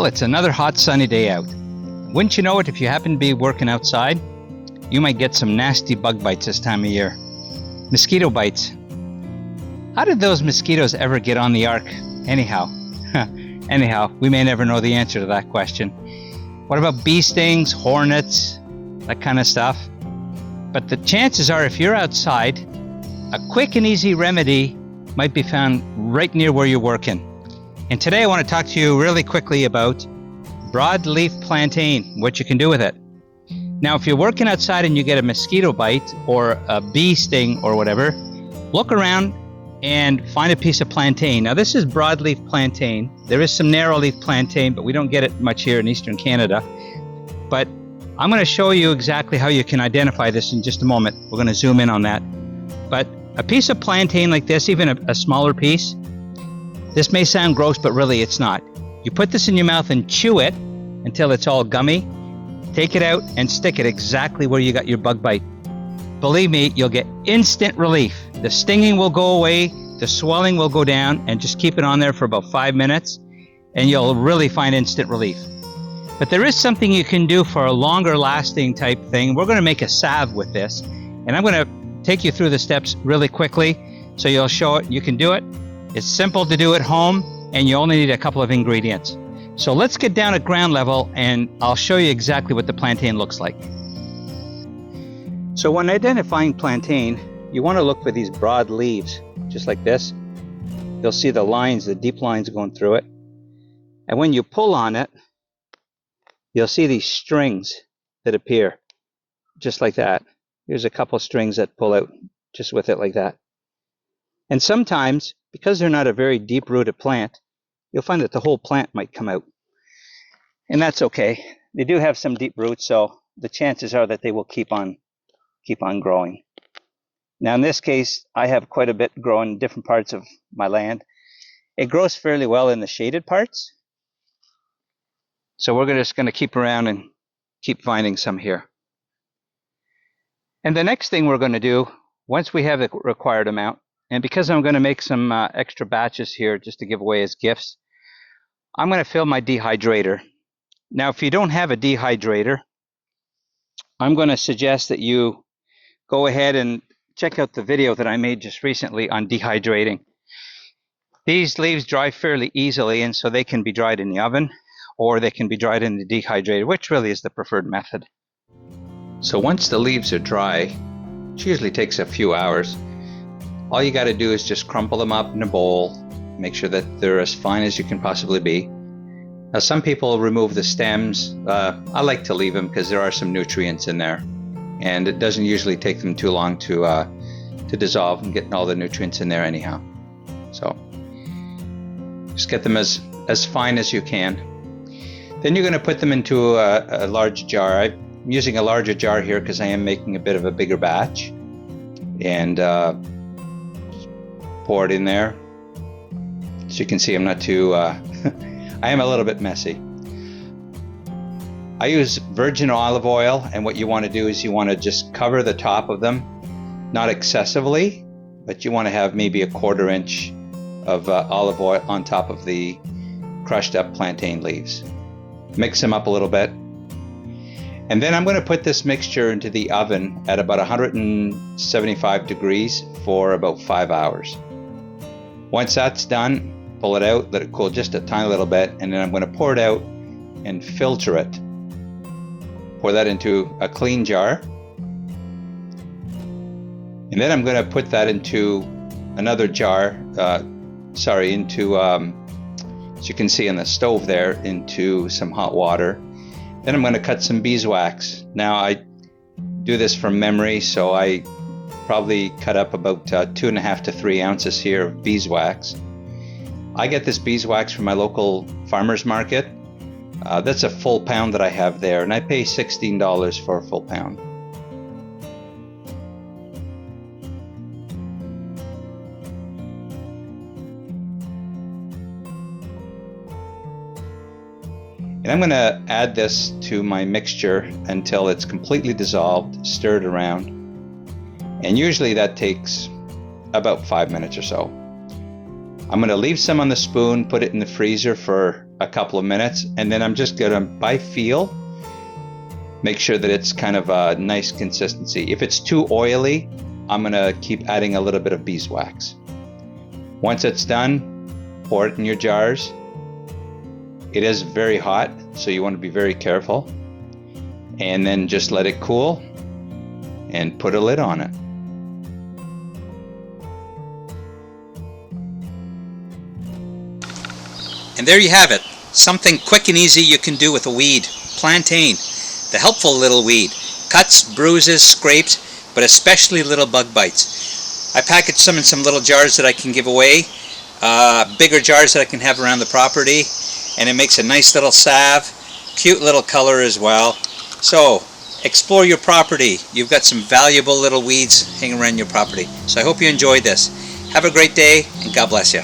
Well, it's another hot sunny day out. Wouldn't you know it, if you happen to be working outside, you might get some nasty bug bites this time of year. Mosquito bites. How did those mosquitoes ever get on the ark? Anyhow, we may never know the answer to that question. What about bee stings, hornets, that kind of stuff? But the chances are, if you're outside, a quick and easy remedy might be found right near where you're working. And today I want to talk to you really quickly about broadleaf plantain, what you can do with it. Now, if you're working outside and you get a mosquito bite or a bee sting or whatever, look around and find a piece of plantain. Now, this is broadleaf plantain. There is some narrowleaf plantain, but we don't get it much here in Eastern Canada. But I'm going to show you exactly how you can identify this in just a moment. We're going to zoom in on that. But a piece of plantain like this, even a smaller piece, this may sound gross, but really it's not. You put this in your mouth and chew it until it's all gummy. Take it out and stick it exactly where you got your bug bite. Believe me, you'll get instant relief. The stinging will go away, the swelling will go down, and just keep it on there for about 5 minutes, and you'll really find instant relief. But there is something you can do for a longer lasting type thing. We're going to make a salve with this, and I'm going to take you through the steps really quickly so you'll show it. You can do it. It's simple to do at home, and you only need a couple of ingredients. So let's get down at ground level and I'll show you exactly what the plantain looks like. So when identifying plantain, you want to look for these broad leaves, just like this. You'll see the lines, the deep lines going through it. And when you pull on it, you'll see these strings that appear, just like that. Here's a couple strings that pull out just with it like that. And sometimes, because they're not a very deep-rooted plant, you'll find that the whole plant might come out. And that's okay. They do have some deep roots, so the chances are that they will keep on growing. Now in this case, I have quite a bit growing in different parts of my land. It grows fairly well in the shaded parts. So we're just going to keep around and keep finding some here. And the next thing we're going to do, once we have the required amount, and because I'm going to make some extra batches here just to give away as gifts, I'm going to fill my dehydrator. Now, if you don't have a dehydrator, I'm going to suggest that you go ahead and check out the video that I made just recently on dehydrating. These leaves dry fairly easily, and so they can be dried in the oven or they can be dried in the dehydrator, which really is the preferred method. So once the leaves are dry, it usually takes a few hours. All you got to do is just crumple them up in a bowl, make sure that they're as fine as you can possibly be. Now, some people remove the stems. I like to leave them because there are some nutrients in there, and it doesn't usually take them too long to dissolve and get all the nutrients in there anyhow. So just get them as fine as you can. Then you're going to put them into a large jar. I'm using a larger jar here because I am making a bit of a bigger batch, and pour it in there. As you can see, I'm not too, I am a little bit messy. I use virgin olive oil, and what you want to do is you want to just cover the top of them, not excessively, but you want to have maybe a 1/4 inch of olive oil on top of the crushed up plantain leaves. Mix them up a little bit. And then I'm going to put this mixture into the oven at about 175 degrees for about 5 hours. Once that's done, pull it out, let it cool just a tiny little bit, and then I'm going to pour it out and filter it. Pour that into a clean jar. And then I'm going to put that into another jar, as you can see on the stove there, into some hot water. Then I'm going to cut some beeswax. Now I do this from memory, so I probably cut up about 2.5 to 3 ounces here of beeswax. I get this beeswax from my local farmer's market. That's a full pound that I have there, and I pay $16 for a full pound. And I'm going to add this to my mixture until it's completely dissolved, stirred around. And usually that takes about 5 minutes or so. I'm going to leave some on the spoon, put it in the freezer for a couple of minutes, and then I'm just gonna, by feel, make sure that it's kind of a nice consistency. If it's too oily, I'm gonna keep adding a little bit of beeswax. Once it's done, pour it in your jars. It is very hot, so you want to be very careful. And then just let it cool and put a lid on it. And there you have it. Something quick and easy you can do with a weed. Plantain, the helpful little weed. Cuts, bruises, scrapes, but especially little bug bites. I packaged some in some little jars that I can give away. Bigger jars that I can have around the property. And it makes a nice little salve. Cute little color as well. So, explore your property. You've got some valuable little weeds hanging around your property. So I hope you enjoyed this. Have a great day, and God bless you.